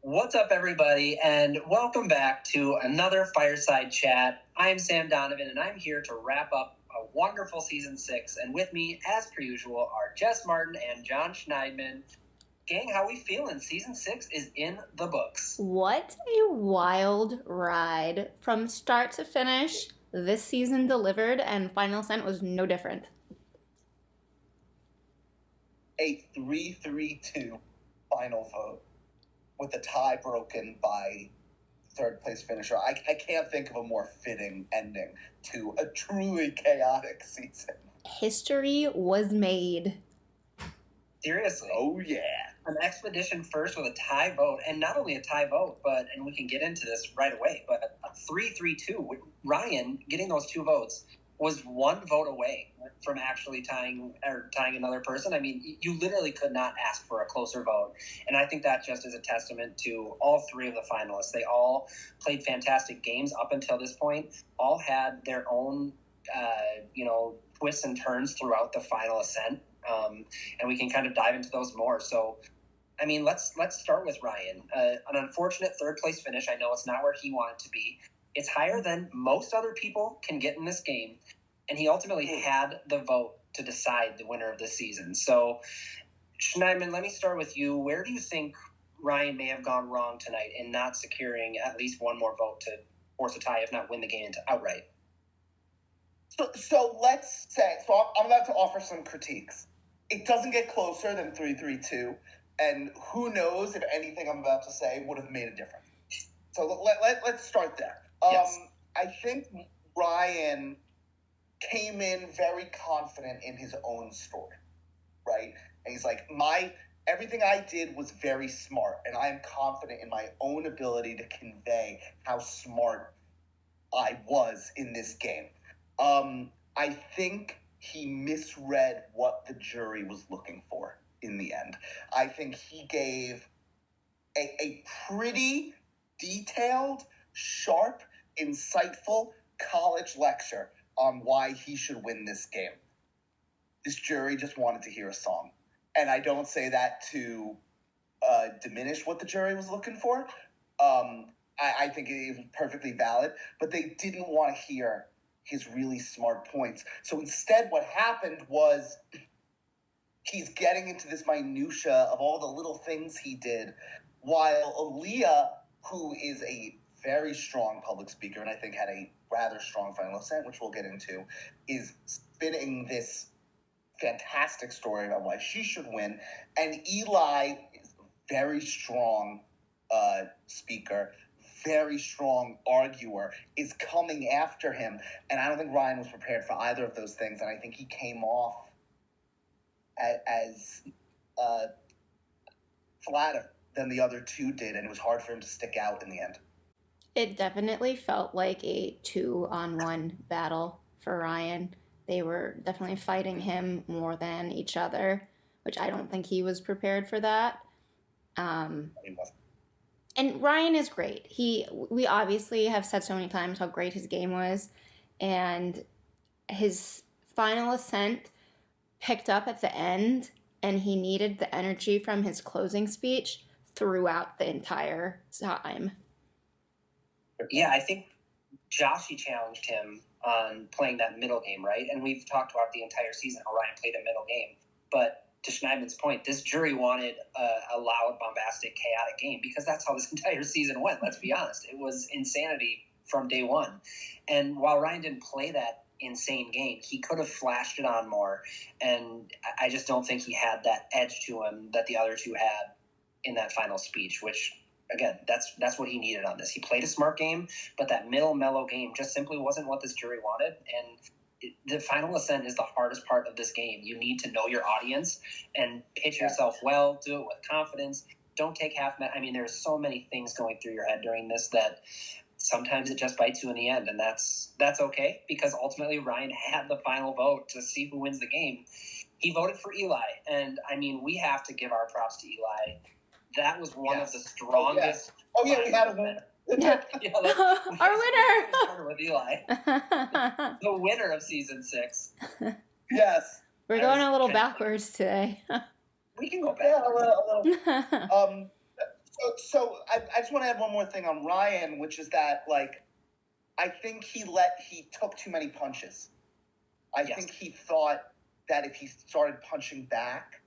What's up, everybody, and welcome back to another Fireside Chat. I'm Sam Donovan, and I'm here to wrap up a wonderful Season 6. And with me, as per usual, are Jess Martin and Jon Schneidman. Gang, how we feeling? Season 6 is in the books. What a wild ride. From start to finish, this season delivered, and Final Ascent was no different. A 3-3-2 final vote with the tie broken by third place finisher. I can't think of a more fitting ending to a truly chaotic season. History was made. Seriously. Oh, yeah. An expedition first with a tie vote, and not only a tie vote, but, and we can get into this right away, but a 3-3-2 with Ryan getting those two votes was one vote away from actually tying another person. I mean, you literally could not ask for a closer vote. And I think that just is a testament to all three of the finalists. They all played fantastic games up until this point, all had their own, twists and turns throughout the final ascent. And we can kind of dive into those more. So, I mean, let's start with Ryan. An unfortunate third place finish. I know it's not where he wanted to be. It's higher than most other people can get in this game, and he ultimately had the vote to decide the winner of the season. So, Schneidman, let me start with you. Where do you think Ryan may have gone wrong tonight in not securing at least one more vote to force a tie, if not win the game outright? So let's say, I'm about to offer some critiques. It doesn't get closer than 3-3-2, and who knows if anything I'm about to say would have made a difference. So let's start there. Yes. I think Ryan came in very confident in his own story, right? And he's like, everything I did was very smart, and I am confident in my own ability to convey how smart I was in this game. I think he misread what the jury was looking for in the end. I think he gave a pretty detailed, sharp, insightful college lecture on why he should win this game. This jury just wanted to hear a song. And I don't say that to diminish what the jury was looking for. I think it was perfectly valid, but they didn't want to hear his really smart points. So instead what happened was he's getting into this minutia of all the little things he did, while Aaliyah, who is a very strong public speaker, and I think had a rather strong final ascent, which we'll get into, is spinning this fantastic story about why she should win. And Eli is a very strong speaker, very strong arguer, is coming after him. And I don't think Ryan was prepared for either of those things. And I think he came off as flatter than the other two did, and it was hard for him to stick out in the end. It definitely felt like a 2-on-1 battle for Ryan. They were definitely fighting him more than each other, which I don't think he was prepared for that. And Ryan is great. We obviously have said so many times how great his game was, and his final ascent picked up at the end, and he needed the energy from his closing speech throughout the entire time. Yeah, I think Joshy challenged him on playing that middle game, right? And we've talked about the entire season how Ryan played a middle game. But to Schneidman's point, this jury wanted a loud, bombastic, chaotic game because that's how this entire season went, let's be honest. It was insanity from day one. And while Ryan didn't play that insane game, he could have flashed it on more. And I just don't think he had that edge to him that the other two had in that final speech, which, again, that's what he needed on this. He played a smart game, but that middle mellow game just simply wasn't what this jury wanted. And the final ascent is the hardest part of this game. You need to know your audience and pitch yourself well, do it with confidence. Don't take I mean, there's so many things going through your head during this that sometimes it just bites you in the end, and that's okay, because ultimately Ryan had the final vote to see who wins the game. He voted for Eli, and I mean, we have to give our props to Eli. That was one of the strongest. Oh yeah, we had a winner. Our winner with Eli, the winner of season 6. Yes, we're going a little backwards today. We can go back. Yeah, a little. So I just want to add one more thing on Ryan, which is that, like, I think he took too many punches. I think he thought that if he started punching back,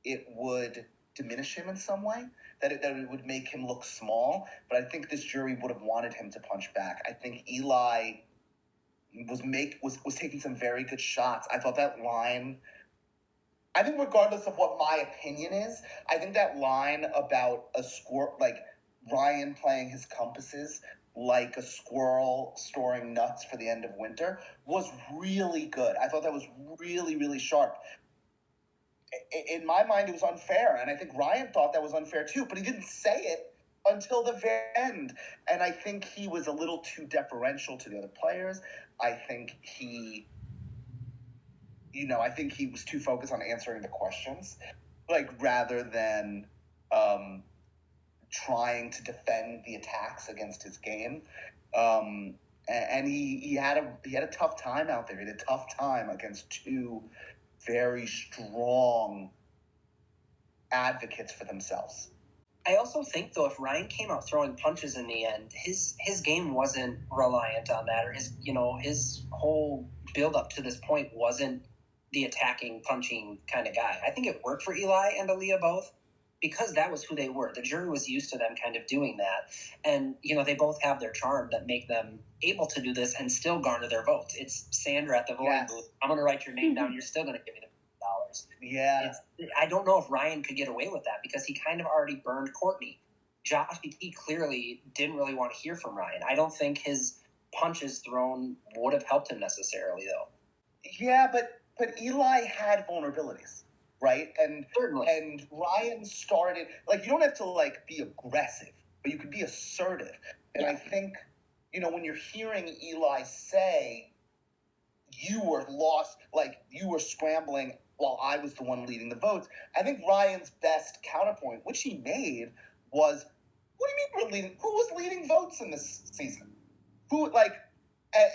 it would diminish him in some way, that it would make him look small. But I think this jury would have wanted him to punch back. I think Eli was taking some very good shots. I thought that line, I think regardless of what my opinion is, I think that line about a squirrel, like Ryan playing his compasses like a squirrel storing nuts for the end of winter, was really good. I thought that was really, really sharp. In my mind, it was unfair, and I think Ryan thought that was unfair too, but he didn't say it until the very end. And I think he was a little too deferential to the other players. I think he was too focused on answering the questions, like, rather than trying to defend the attacks against his game. And he had a tough time out there. He had a tough time against two very strong advocates for themselves. I also think, though, if Ryan came out throwing punches in the end, his game wasn't reliant on that, or his whole build up to this point wasn't the attacking, punching kind of guy. I think it worked for Eli and Aaliyah both, because that was who they were. The jury was used to them kind of doing that. And, they both have their charm that make them able to do this and still garner their votes. It's Sandra at the voting booth. I'm going to write your name down. You're still going to give me the $50. Yeah. I don't know if Ryan could get away with that, because he kind of already burned Courtney. Josh, he clearly didn't really want to hear from Ryan. I don't think his punches thrown would have helped him necessarily, though. Yeah, but Eli had vulnerabilities. Right? And certainly. And Ryan started, like, you don't have to, like, be aggressive, but you could be assertive. And I think, when you're hearing Eli say, you were lost, like, you were scrambling while I was the one leading the votes, I think Ryan's best counterpoint, which he made, was, what do you mean we're leading? Who was leading votes in this season? Who, like...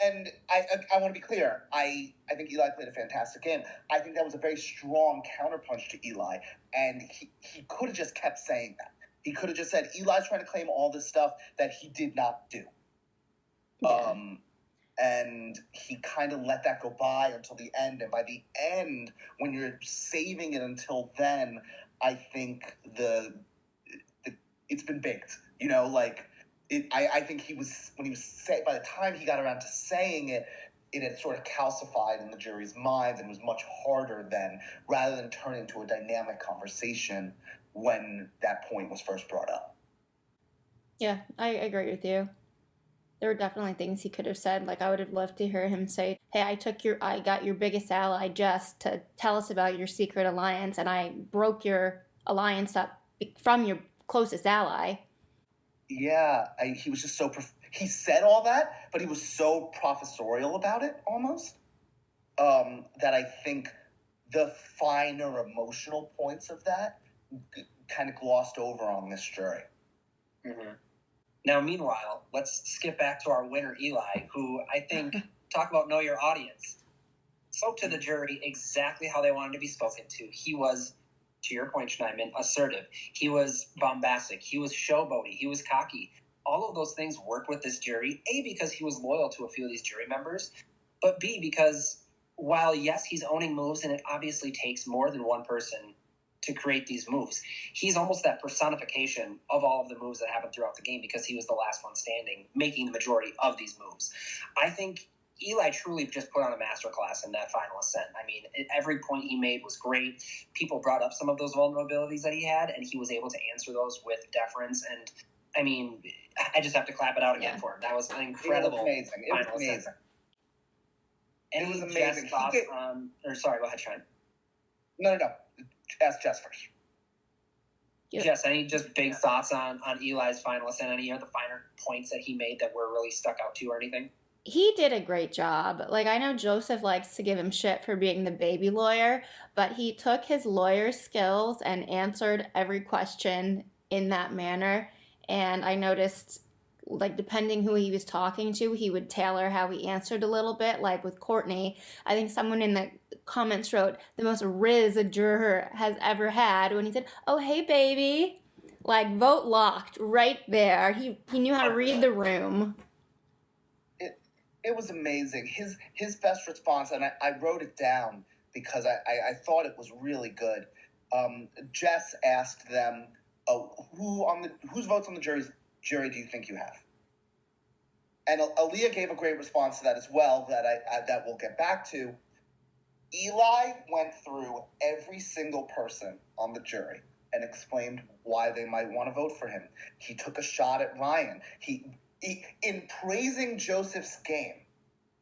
And I want to be clear. I think Eli played a fantastic game. I think that was a very strong counterpunch to Eli, and he could have just kept saying that. He could have just said, Eli's trying to claim all this stuff that he did not do. Yeah. And he kind of let that go by until the end. And by the end, when you're saving it until then, I think it's been baked. I think by the time he got around to saying it, it had sort of calcified in the jury's minds and was much harder then, rather than turn into a dynamic conversation when that point was first brought up. Yeah, I agree with you. There were definitely things he could have said. Like, I would have loved to hear him say, hey, I got your biggest ally, Jess, to tell us about your secret alliance, and I broke your alliance up from your closest ally. Yeah, he was just he said all that, but he was so professorial about it, almost, that I think the finer emotional points of that kind of glossed over on this jury. Mm-hmm. Now, meanwhile, let's skip back to our winner, Eli, who I think, talk about know your audience, spoke to the jury exactly how they wanted to be spoken to. He was, to your point, Schneidman, assertive. He was bombastic. He was showboaty. He was cocky. All of those things work with this jury, A, because he was loyal to a few of these jury members, but B, because while, yes, he's owning moves, and it obviously takes more than one person to create these moves, he's almost that personification of all of the moves that happen throughout the game, because he was the last one standing, making the majority of these moves. I think Eli truly just put on a masterclass in that final Ascent. I mean, every point he made was great. People brought up some of those vulnerabilities that he had, and he was able to answer those with deference. And, I mean, I just have to clap it out again for him. That was an incredible final Ascent. It was amazing. Sorry, go ahead, Sean. No. Ask Jess first. Yep. Jess, any just big thoughts on Eli's final Ascent? Any of the finer points that he made that were really stuck out to you or anything? He did a great job. Like, I know Joseph likes to give him shit for being the baby lawyer, but he took his lawyer skills and answered every question in that manner. And I noticed, like, depending who he was talking to, he would tailor how he answered a little bit. Like with Courtney, I think someone in the comments wrote the most riz a juror has ever had when he said, "Oh, hey, baby." like vote locked right there. He knew how to read the room. It was amazing. His best response, and I wrote it down because I thought it was really good. Jess asked them, whose votes on the jury do you think you have? And Aaliyah gave a great response to that as well that we'll get back to. Eli went through every single person on the jury and explained why they might want to vote for him. He took a shot at Ryan. He in praising Joseph's game,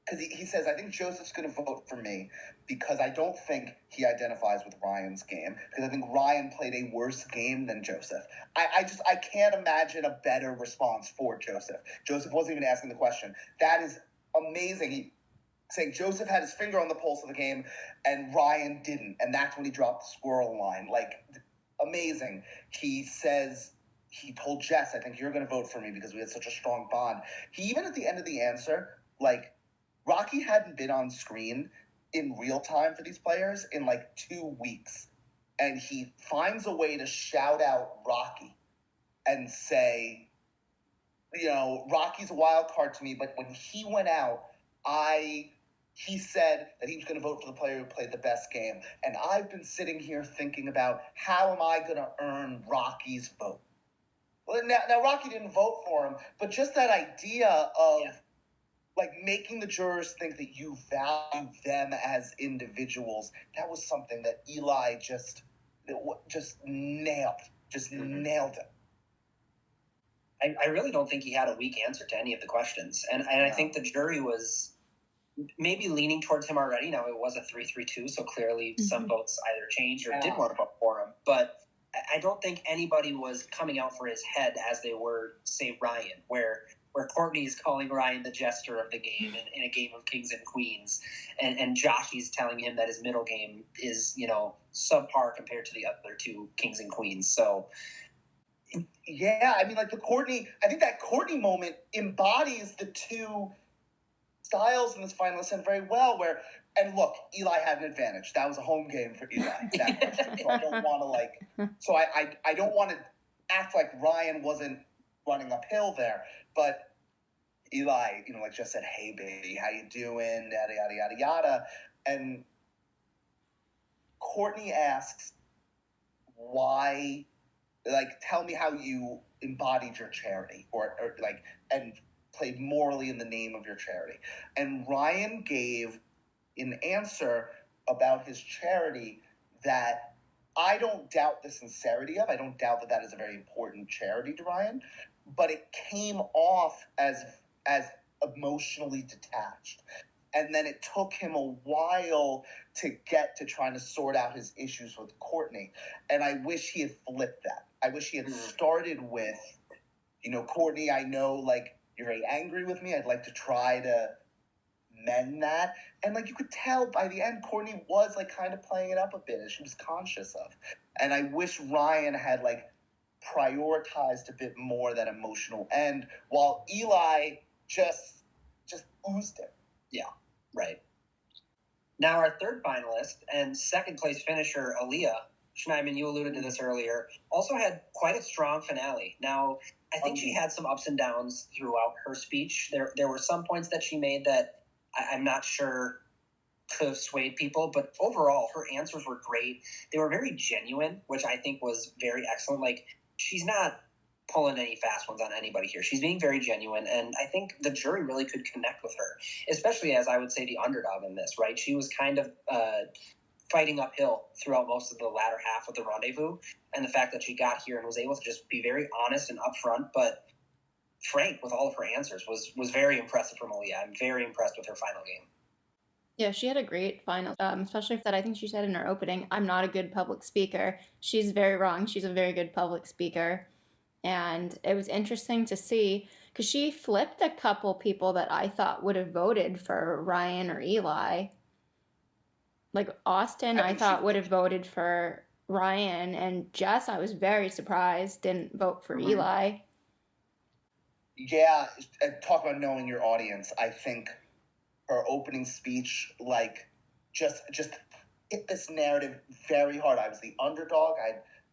because he says, I think Joseph's going to vote for me because I don't think he identifies with Ryan's game, because I think Ryan played a worse game than Joseph. I can't imagine a better response for Joseph. Joseph wasn't even asking the question. That is amazing. Saying Joseph had his finger on the pulse of the game and Ryan didn't, and that's when he dropped the squirrel line. Like, amazing. He says he told Jess, I think you're going to vote for me because we had such a strong bond. He even at the end of the answer, like, Rocky hadn't been on screen in real time for these players in like 2 weeks, and he finds a way to shout out Rocky and say, you know, Rocky's a wild card to me, but when he went out, he said that he was going to vote for the player who played the best game. And I've been sitting here thinking about how am I going to earn Rocky's vote? Well, now Rocky didn't vote for him, but just that idea of like making the jurors think that you value them as individuals, that was something that Eli just nailed. Nailed it. I really don't think he had a weak answer to any of the questions. And I think the jury was maybe leaning towards him already. Now, it was a 3-3-2, so clearly some votes either changed or didn't want to vote for him. But I don't think anybody was coming out for his head as they were, say, Ryan, where Courtney's calling Ryan the jester of the game in a game of kings and queens, and Joshy's telling him that his middle game is, you know, subpar compared to the other two kings and queens. So, yeah, I mean, like I think that Courtney moment embodies the two styles in this final Ascent very well. And look, Eli had an advantage. That was a home game for Eli. That question. So I don't want to I don't want to act like Ryan wasn't running uphill there. But Eli, you know, like just said, "Hey, baby, how you doing?" Yada yada yada yada, and Courtney asks, "Why? Like, tell me how you embodied your charity, or like, and played morally in the name of your charity." And Ryan gave an answer about his charity that I don't doubt the sincerity of. I don't doubt that is a very important charity to Ryan, but it came off as emotionally detached. And then it took him a while to get to trying to sort out his issues with Courtney. And I wish he had flipped that. I wish he had started with, you know, Courtney, I know, like, you're very angry with me. I'd like to try to mend that. And, like, you could tell by the end, Courtney was, like, kind of playing it up a bit, as she was conscious of. And I wish Ryan had, like, prioritized a bit more that emotional end, while Eli just oozed it. Yeah, right. Now, our third finalist and second place finisher, Aaliyah Schneidman, you alluded to this earlier, also had quite a strong finale. Now, I think she had some ups and downs throughout her speech. There were some points that she made that I'm not sure could have swayed people, but overall, her answers were great. They were very genuine, which I think was very excellent. Like, she's not pulling any fast ones on anybody here. She's being very genuine, and I think the jury really could connect with her, especially as I would say the underdog in this, right? She was kind of fighting uphill throughout most of the latter half of the rendezvous, and the fact that she got here and was able to just be very honest and upfront, but frank with all of her answers was very impressive from Aaliyah. I'm very impressed with her final game. Yeah, she had a great final, especially that I think she said in her opening, I'm not a good public speaker. She's very wrong. She's a very good public speaker. And it was interesting to see, because she flipped a couple people that I thought would have voted for Ryan or Eli. Like Austin, I thought would have voted for Ryan, and Jess, I was very surprised, didn't vote for Eli. Yeah, talk about knowing your audience. I think her opening speech, like, just hit this narrative very hard. I was the underdog.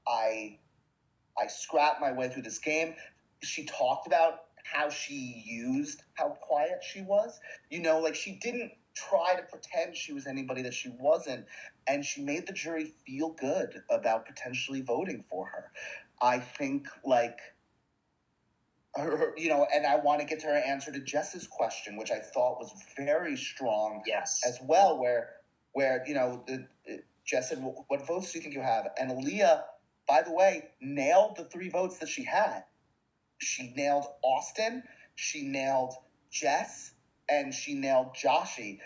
I I scrapped my way through this game. She talked about how she used how quiet she was. Like she didn't try to pretend she was anybody that she wasn't, and she made the jury feel good about potentially voting for her. I think and I want to get to her answer to Jess's question, which I thought was very strong. Yes. As well, where Jess said, "What votes do you think you have?" And Aaliyah, by the way, nailed the 3 votes that she had. She nailed Austin, she nailed Jess, and she nailed Joshy.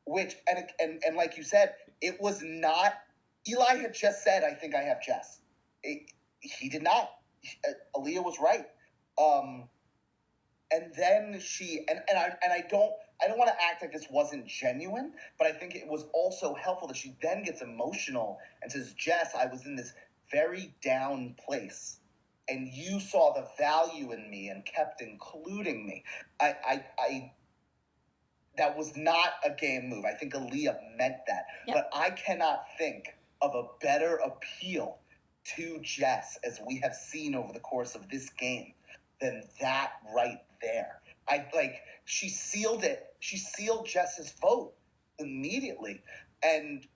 Which and like you said, it was not. Eli had just said, "I think I have Jess." He did not. Aaliyah was right. And then I don't want to act like this wasn't genuine, but I think it was also helpful that she then gets emotional and says, "Jess, I was in this very down place, and you saw the value in me and kept including me." I that was not a game move. I think Aaliyah meant that, but I cannot think of a better appeal to Jess as we have seen over the course of this game than that right there. She sealed it. She sealed Jess's vote immediately and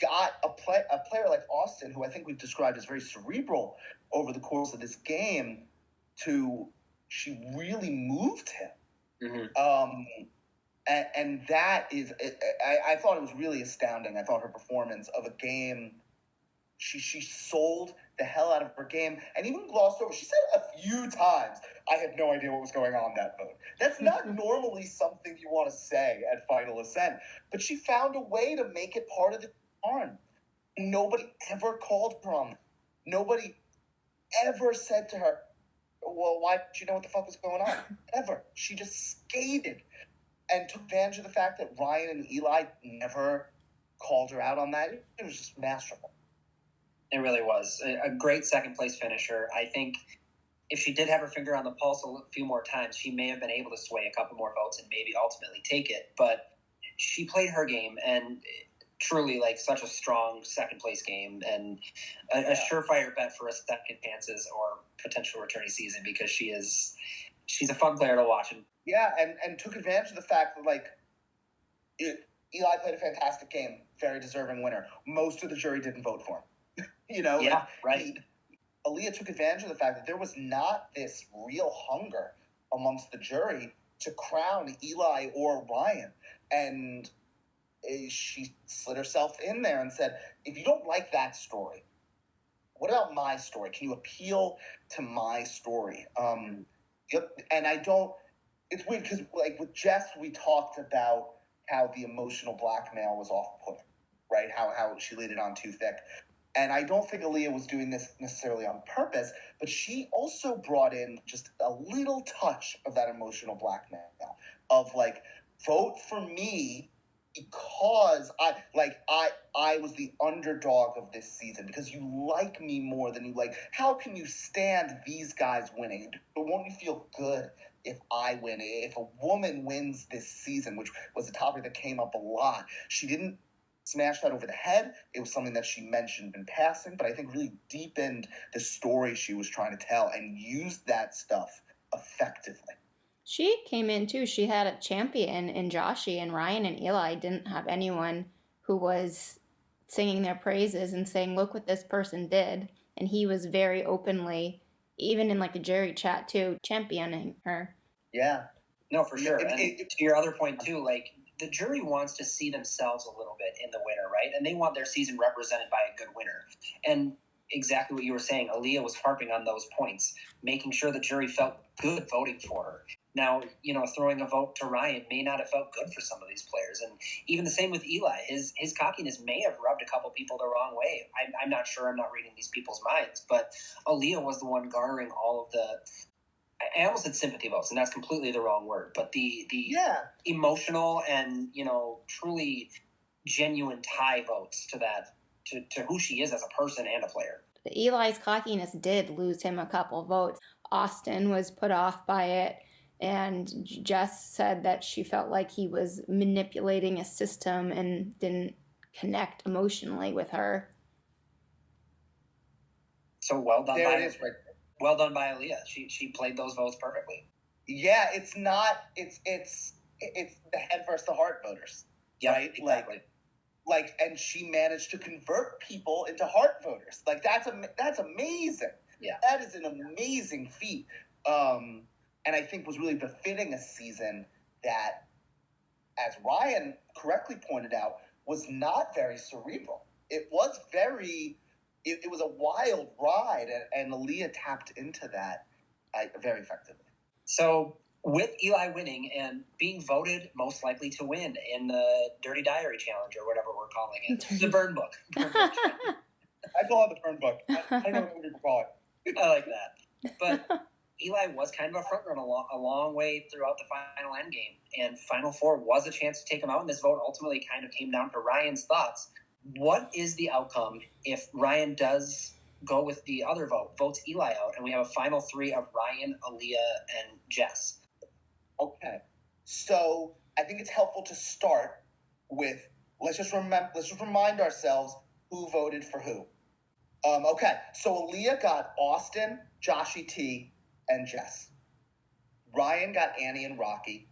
got a player like Austin, who I think we've described as very cerebral over the course of this game, she really moved him. Mm-hmm. And that is, I thought it was really astounding. I thought her performance of a game, she sold the hell out of her game and even glossed over. She said a few times, "I had no idea what was going on that vote." That's not normally something you want to say at Final Ascent, but she found a way to make it part of the charm. Nobody ever called her on it. Nobody ever said to her, "Well, why didn't you know what the fuck was going on?" Ever. She just skated and took advantage of the fact that Ryan and Eli never called her out on that. It was just masterful. It really was a great second place finisher. I think if she did have her finger on the pulse a few more times, she may have been able to sway a couple more votes and maybe ultimately take it. But she played her game, and truly such a strong second place game, and a surefire bet for a second chances or potential returning season, because she's a fun player to watch. And took advantage of the fact that Eli played a fantastic game, very deserving winner. Most of the jury didn't vote for him. Right. Aaliyah took advantage of the fact that there was not this real hunger amongst the jury to crown Eli or Ryan. And she slid herself in there and said, "If you don't like that story, what about my story? Can you appeal to my story?" And it's weird because with Jess, we talked about how the emotional blackmail was off-putting, right? How she laid it on too thick. And I don't think Aaliyah was doing this necessarily on purpose, but she also brought in just a little touch of that emotional blackmail of vote for me because I was the underdog of this season, because you like me more than you like. How can you stand these guys winning? But won't you feel good if I win? If a woman wins this season, which was a topic that came up a lot, she didn't smash that over the head. It was something that she mentioned in passing, but I think really deepened the story she was trying to tell and used that stuff effectively. She came in too. She had a champion in Joshy, and Ryan and Eli didn't have anyone who was singing their praises and saying, "Look what this person did." And he was very openly, even in the jury chat too, championing her. Yeah. No, for sure. And to your other point too, the jury wants to see themselves a little bit in the winner, right? And they want their season represented by a good winner. And exactly what you were saying, Aaliyah was harping on those points, making sure the jury felt good voting for her. Now, throwing a vote to Ryan may not have felt good for some of these players. And even the same with Eli. His cockiness may have rubbed a couple people the wrong way. I'm not sure. I'm not reading these people's minds. But Aaliyah was the one garnering all of the... I almost said sympathy votes, and that's completely the wrong word. But the emotional and, truly genuine tie votes to that, to who she is as a person and a player. Eli's cockiness did lose him a couple votes. Austin was put off by it, and Jess said that she felt like he was manipulating a system and didn't connect emotionally with her. So well done. There it is, right there. Well done by Aaliyah. She played those votes perfectly. Yeah, it's the head versus the heart voters, Yep, right? Exactly. And she managed to convert people into heart voters. Like that's amazing. Yeah, that is an amazing feat. And I think was really befitting a season that, as Ryan correctly pointed out, was not very cerebral. It was it was a wild ride, and Aaliyah tapped into that very effectively. So with Eli winning and being voted most likely to win in the Dirty Diary Challenge, or whatever we're calling it, the Burn Book. I call it the Burn Book. I know what people call it. I like that. But Eli was kind of a front runner a long way throughout the final end game, and Final Four was a chance to take him out, and this vote ultimately kind of came down to Ryan's thoughts. What is the outcome if Ryan does go with the other vote, votes Eli out, and we have a final three of Ryan, Aaliyah, and Jess? Okay, so I think it's helpful to start with let's just remind ourselves who voted for who. Okay, so Aaliyah got Austin, Joshy T, and Jess. Ryan got Annie and Rocky.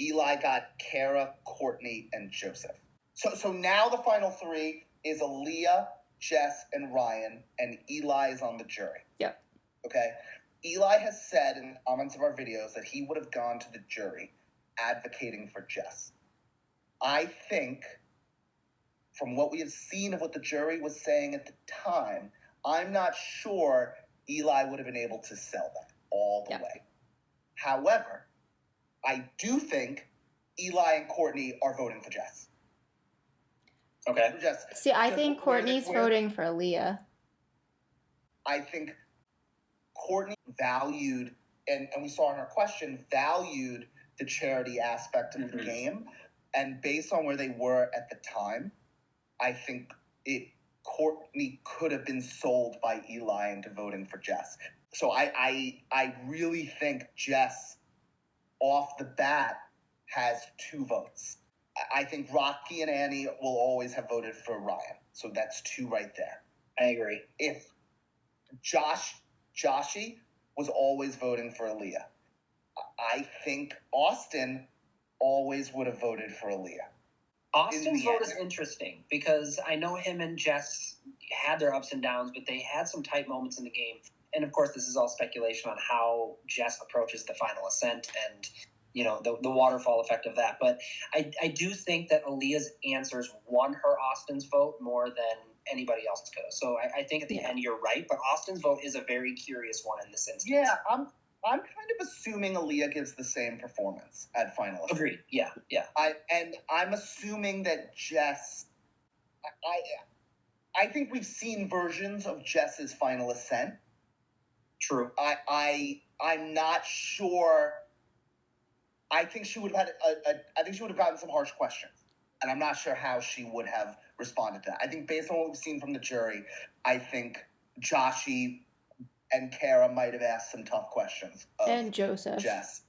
Eli got Kara, Courtney, and Joseph. So now the final three is Aaliyah, Jess, and Ryan, and Eli is on the jury. Yep. Okay. Eli has said in comments of our videos that he would have gone to the jury advocating for Jess. I think, from what we have seen of what the jury was saying at the time, I'm not sure Eli would have been able to sell that all the way. However, I do think Eli and Courtney are voting for Jess. Okay. For Jess. See, I think Courtney's voting for Aaliyah. I think Courtney valued, and we saw in her question, valued the charity aspect of the game. And based on where they were at the time, I think Courtney could have been sold by Eli into voting for Jess. So I really think Jess, off the bat, has 2 votes. I think Rocky and Annie will always have voted for Ryan. So that's 2 right there. I agree. If Joshy was always voting for Aaliyah, I think Austin always would have voted for Aaliyah. Austin's vote is interesting because I know him and Jess had their ups and downs, but they had some tight moments in the game. And of course, this is all speculation on how Jess approaches the final ascent and, you know, the waterfall effect of that. But I do think that Aaliyah's answers won her Austin's vote more than anybody else could have. So I think at the end you're right, but Austin's vote is a very curious one in this instance. Yeah, I'm kind of assuming Aaliyah gives the same performance at final ascent. Agreed. Yeah. I'm assuming that Jess. I think we've seen versions of Jess's final ascent. True. I'm not sure. I think she would have had I think she would have gotten some harsh questions, and I'm not sure how she would have responded to that. I think based on what we've seen from the jury, I think Joshy and Kara might have asked some tough questions. And Joseph. Jess.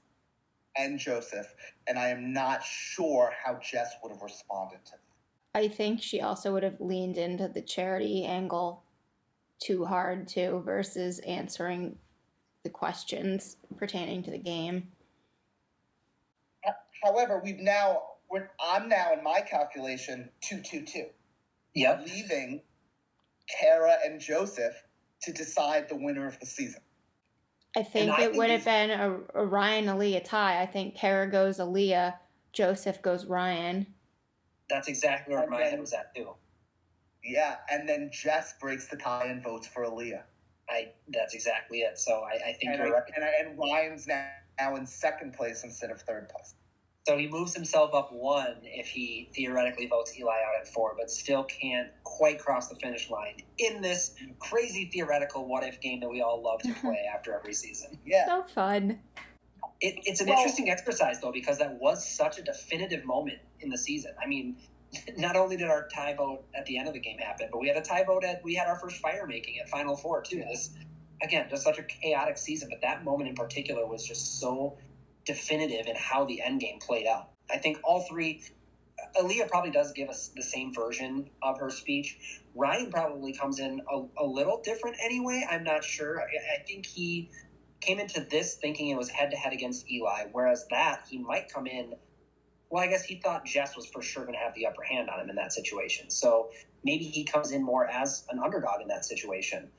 And Joseph. And I am not sure how Jess would have responded to that. I think she also would have leaned into the charity angle too hard, too, versus answering the questions pertaining to the game. However, I'm now in my calculation 2-2-2. Yep. Leaving Kara and Joseph to decide the winner of the season. I think it would have been a Ryan Aaliyah tie. I think Kara goes Aaliyah, Joseph goes Ryan. That's exactly where my head was at too. Yeah, and then Jess breaks the tie and votes for Aaliyah. That's exactly it. So I think you're right. And Ryan's now in second place instead of third place. So he moves himself up 1 if he theoretically votes Eli out at 4, but still can't quite cross the finish line in this crazy theoretical what-if game that we all love to play after every season. Yeah. So fun. It's an interesting exercise, though, because that was such a definitive moment in the season. I mean, not only did our tie vote at the end of the game happen, but we had a tie vote we had our first fire making at Final Four, too. This, again, just such a chaotic season, but that moment in particular was just so definitive in how the end game played out. I think all 3, Aaliyah probably does give us the same version of her speech, Ryan probably comes in a little different anyway. I'm not sure. I think he came into this thinking it was head-to-head against Eli, whereas that he might come in. Well, I guess he thought Jess was for sure going to have the upper hand on him in that situation. So maybe he comes in more as an underdog in that situation.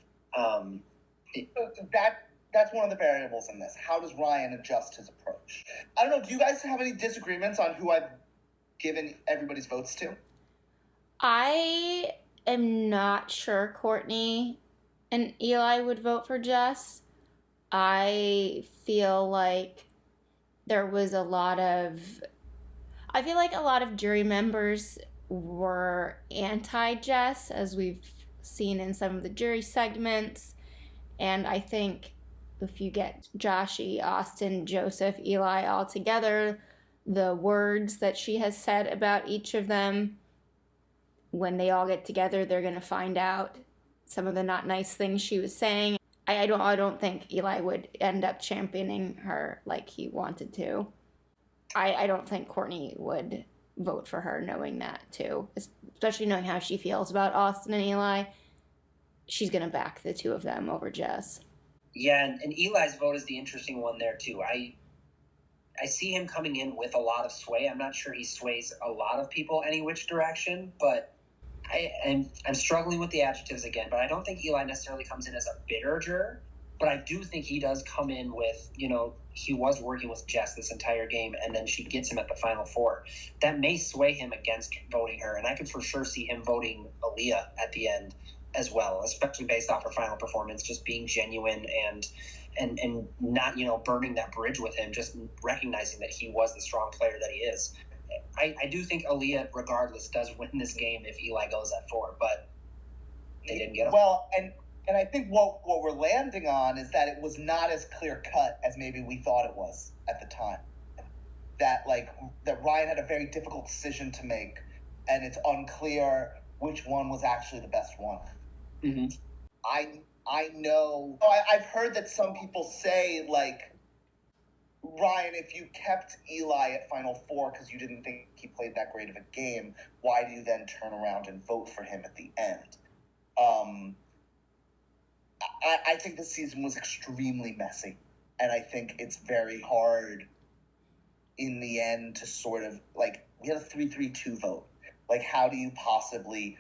That's one of the variables in this. How does Ryan adjust his approach? I don't know. Do you guys have any disagreements on who I've given everybody's votes to? I am not sure Courtney and Eli would vote for Jess. I feel like there was a lot of. I feel like a lot of jury members were anti Jess, as we've seen in some of the jury segments. And I think if you get Joshy, Austin, Joseph, Eli all together, the words that she has said about each of them, when they all get together, they're going to find out some of the not nice things she was saying. I don't think Eli would end up championing her like he wanted to. I don't think Courtney would vote for her knowing that too, especially knowing how she feels about Austin and Eli. She's going to back the two of them over Jess. Yeah, and Eli's vote is the interesting one there too. I see him coming in with a lot of sway. I'm not sure he sways a lot of people any which direction, but I'm struggling with the adjectives again, but I don't think Eli necessarily comes in as a bitter juror, but I do think he does come in with, he was working with Jess this entire game, and then she gets him at the Final Four. That may sway him against voting her, and I could for sure see him voting Aaliyah at the end as well, especially based off her final performance, just being genuine and not, burning that bridge with him, just recognizing that he was the strong player that he is. I do think Aaliyah, regardless, does win this game if Eli goes at 4, but they didn't get him. Well, and I think what we're landing on is that it was not as clear cut as maybe we thought it was at the time. That Ryan had a very difficult decision to make, and it's unclear which one was actually the best one. Mm-hmm. I know. I've heard that some people say, Ryan, if you kept Eli at Final Four because you didn't think he played that great of a game, why do you then turn around and vote for him at the end? I think the season was extremely messy, and I think it's very hard in the end to sort of, we had a 3-3-2 vote. How do you possibly...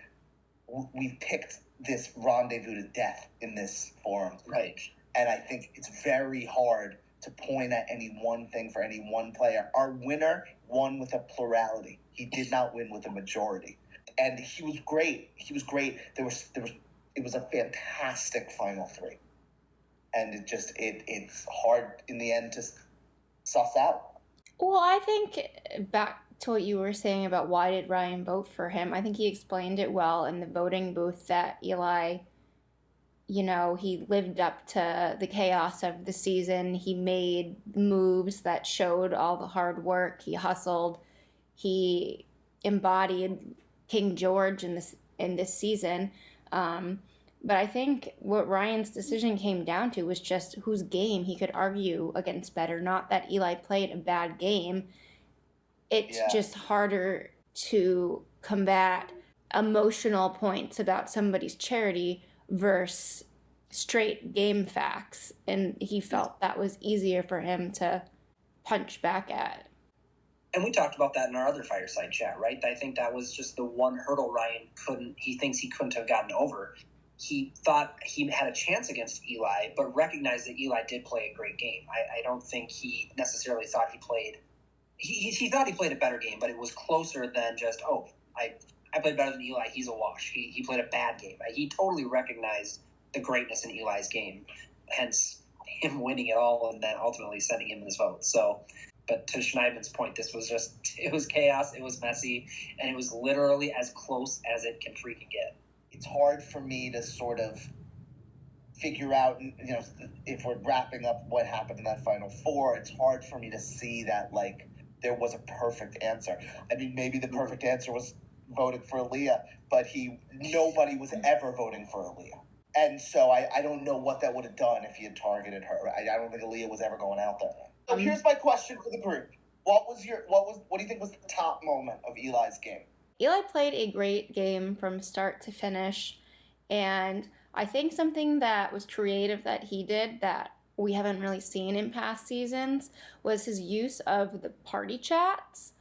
We've picked this rendezvous to death in this forum. Right. And I think it's very hard to point at any one thing for any one player. Our winner won with a plurality. He did not win with a majority. And he was great. It was a fantastic Final Three. And it's hard in the end to suss out. Well, I think back to what you were saying about why did Ryan vote for him, I think he explained it well in the voting booth that Eli, he lived up to the chaos of the season. He made moves that showed all the hard work. He hustled. He embodied King George in this season. But I think what Ryan's decision came down to was just whose game he could argue against better. Not that Eli played a bad game. It's just harder to combat emotional points about somebody's charity versus straight game facts. And he felt that was easier for him to punch back at. And we talked about that in our other Fireside chat, right? I think that was just the one hurdle he thinks he couldn't have gotten over. He thought he had a chance against Eli, but recognized that Eli did play a great game. I don't think he necessarily thought he played... He thought he played a better game, but it was closer than just, I played better than Eli, he's a wash. He played a bad game. He totally recognized the greatness in Eli's game, hence him winning it all and then ultimately sending him his vote. So, but to Schneidman's point, it was chaos, it was messy, and it was literally as close as it can freaking get. It's hard for me to sort of figure out, if we're wrapping up what happened in that Final Four, it's hard for me to see that, there was a perfect answer. I mean, maybe the perfect answer was voting for Aaliyah, but nobody was ever voting for Aaliyah. And so I don't know what that would have done if he had targeted her. I don't think Aaliyah was ever going out there. So here's my question for the group. What do you think was the top moment of Eli's game? Eli played a great game from start to finish, and I think something that was creative that he did that we haven't really seen in past seasons was his use of the party chats.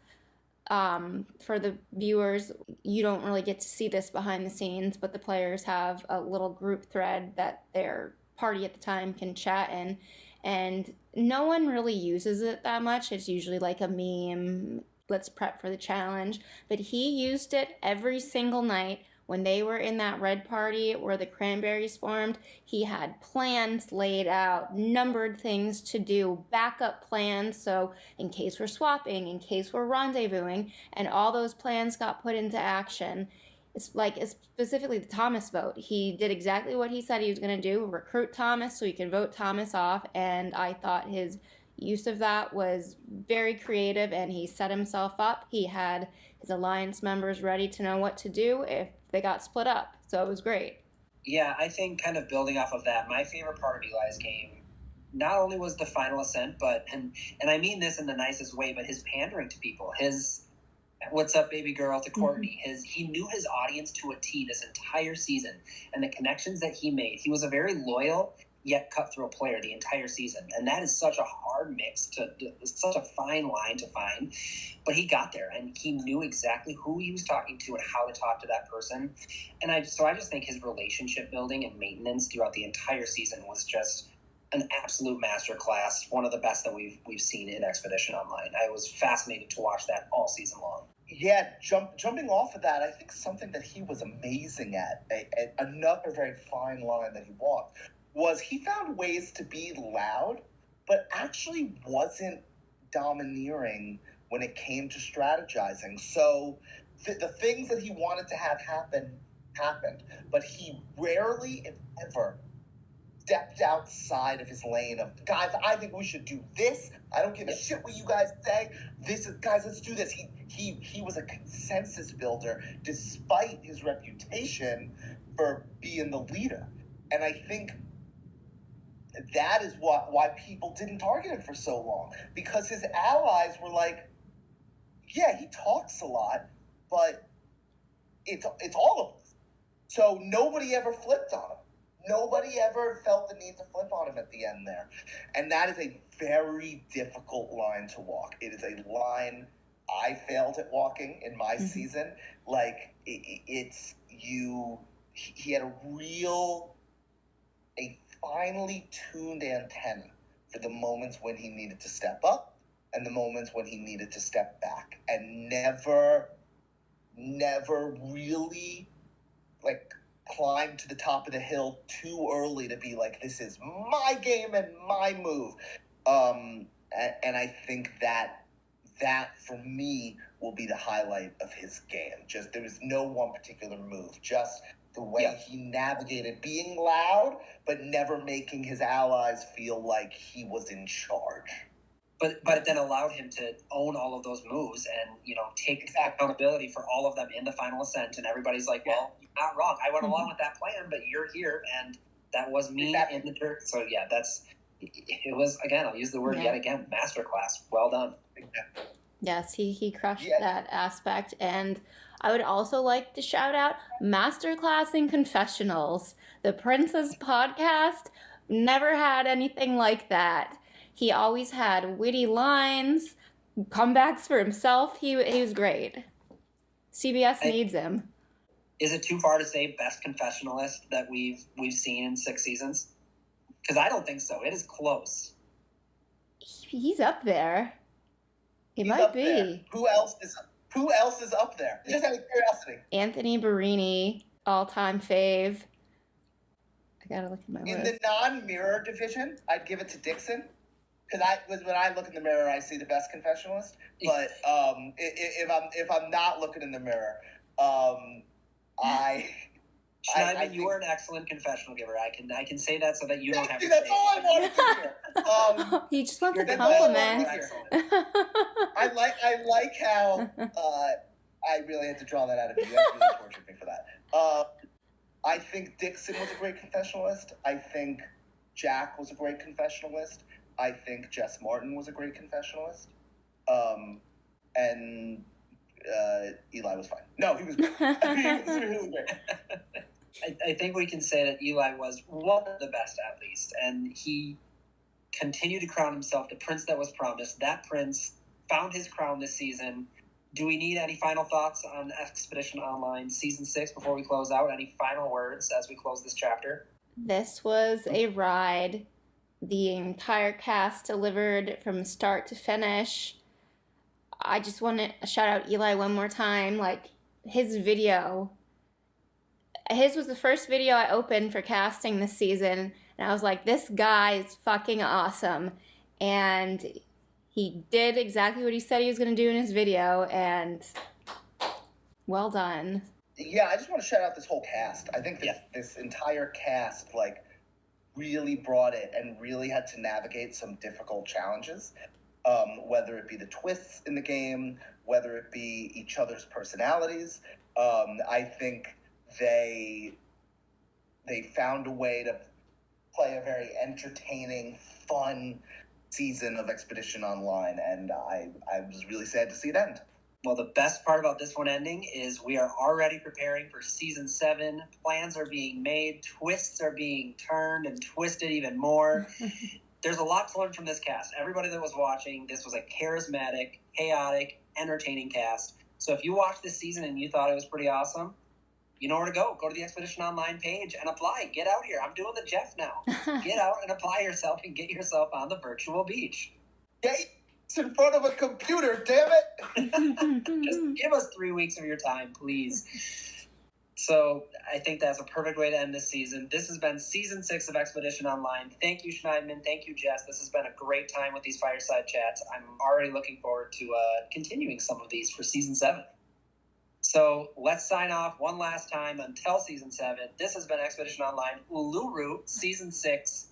For the viewers, you don't really get to see this behind the scenes, but the players have a little group thread that their party at the time can chat in, and no one really uses it that much. It's usually like a meme, let's prep for the challenge, but he used it every single night when they were in that red party where the cranberries formed. He had plans laid out, numbered things to do, backup plans, so in case we're swapping, in case we're rendezvousing, and all those plans got put into action. It's like, specifically the Thomas vote. He did exactly what he said he was going to do, recruit Thomas so he could vote Thomas off, and I thought his use of that was very creative, and he set himself up. He had his alliance members ready to know what to do if they got split up, so it was great. Yeah, I think kind of building off of that, my favorite part of Eli's game not only was the final ascent, but and I mean this in the nicest way, but his pandering to people, his "What's up, baby girl" to Courtney. He knew his audience to a T this entire season, and the connections that he made. He was a very loyal yet cutthroat player the entire season, and that is such a hard mix such a fine line to find. But he got there, and he knew exactly who he was talking to and how to talk to that person. And I just think his relationship building and maintenance throughout the entire season was just an absolute masterclass, one of the best that we've seen in Expedition Online. I was fascinated to watch that all season long. Yeah, jumping off of that, I think something that he was amazing at, another very fine line that he walked, was he found ways to be loud, but actually wasn't domineering when it came to strategizing. So the things that he wanted to have happen happened, but he rarely, if ever, stepped outside of his lane of, guys, I think we should do this. I don't give a shit what you guys say. Guys, let's do this. He was a consensus builder despite his reputation for being the leader. And I think that is why people didn't target him for so long, because his allies were like, yeah, he talks a lot, but it's all of us. So nobody ever flipped on him. Nobody ever felt the need to flip on him at the end there. And that is a very difficult line to walk. It is a line I failed at walking in my season. Like, he had a finely tuned antenna for the moments when he needed to step up and the moments when he needed to step back, and never really, like, climbed to the top of the hill too early to be like, this is my game and my move. And I think that for me will be the highlight of his game. Just, there was no one particular move, just the way he navigated being loud, but never making his allies feel like he was in charge. But it then allowed him to own all of those moves and, take accountability for all of them in the final ascent. And everybody's like, well, you're not wrong. I went along with that plan, but you're here, and that was me in the dirt. So, yeah, it was, again, I'll use the word yet again, masterclass. Well done. Yes, he crushed that aspect. And I would also like to shout out Masterclass in Confessionals. The Princess podcast never had anything like that. He always had witty lines, comebacks for himself. He was great. CBS needs him. Is it too far to say best confessionalist that we've seen in 6 seasons? Because I don't think so. It is close. He's up there. He might be. There. Who else is up there? Just out of curiosity. Anthony Barini, all-time fave. I gotta look at my list. In the non-mirror division, I'd give it to Dixon. Because when I look in the mirror, I see the best confessionalist. But if I'm not looking in the mirror, Schneidman, you are an excellent confessional giver. I can say that so that you don't have to. That's all I wanted to hear. He just wants a compliment. I like how I really had to draw that out of you. You guys really tortured me for that. I think Dixon was a great confessionalist. I think Jack was a great confessionalist. I think Jess Martin was a great confessionalist. And Eli was fine. No, he was great. He was really great. I think we can say that Eli was one of the best, at least, and he continued to crown himself the prince that was promised. That prince found his crown this season. Do we need any final thoughts on Expedition Online Season 6 before we close out? Any final words as we close this chapter? This was a ride. The entire cast delivered from start to finish. I just want to shout out Eli one more time. Like, his video, his was the first video I opened for casting this season, and I was like, this guy is fucking awesome. And he did exactly what he said he was going to do in his video, and well done. Yeah, I just want to shout out this whole cast. I think this entire cast, like, really brought it and really had to navigate some difficult challenges, whether it be the twists in the game, whether it be each other's personalities. I think they found a way to play a very entertaining, fun season of Expedition Online, and I was really sad to see it end. Well, the best part about this one ending is we are already preparing for Season 7. Plans are being made, twists are being turned and twisted even more. There's a lot to learn from this cast. Everybody that was watching, this was a charismatic, chaotic, entertaining cast. So if you watched this season and you thought it was pretty awesome, you know where to go. Go to the Expedition Online page and apply. Get out here. I'm doing the Jeff now. Get out and apply yourself and get yourself on the virtual beach. Get in front of a computer, damn it! Just give us 3 weeks of your time, please. So I think that's a perfect way to end this season. This has been Season 6 of Expedition Online. Thank you, Schneidman. Thank you, Jess. This has been a great time with these Fireside Chats. I'm already looking forward to continuing some of these for Season 7. So let's sign off one last time until Season 7. This has been Expedition Online Uluru Season 6.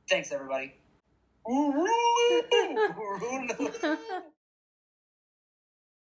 Thanks, everybody. Uluru!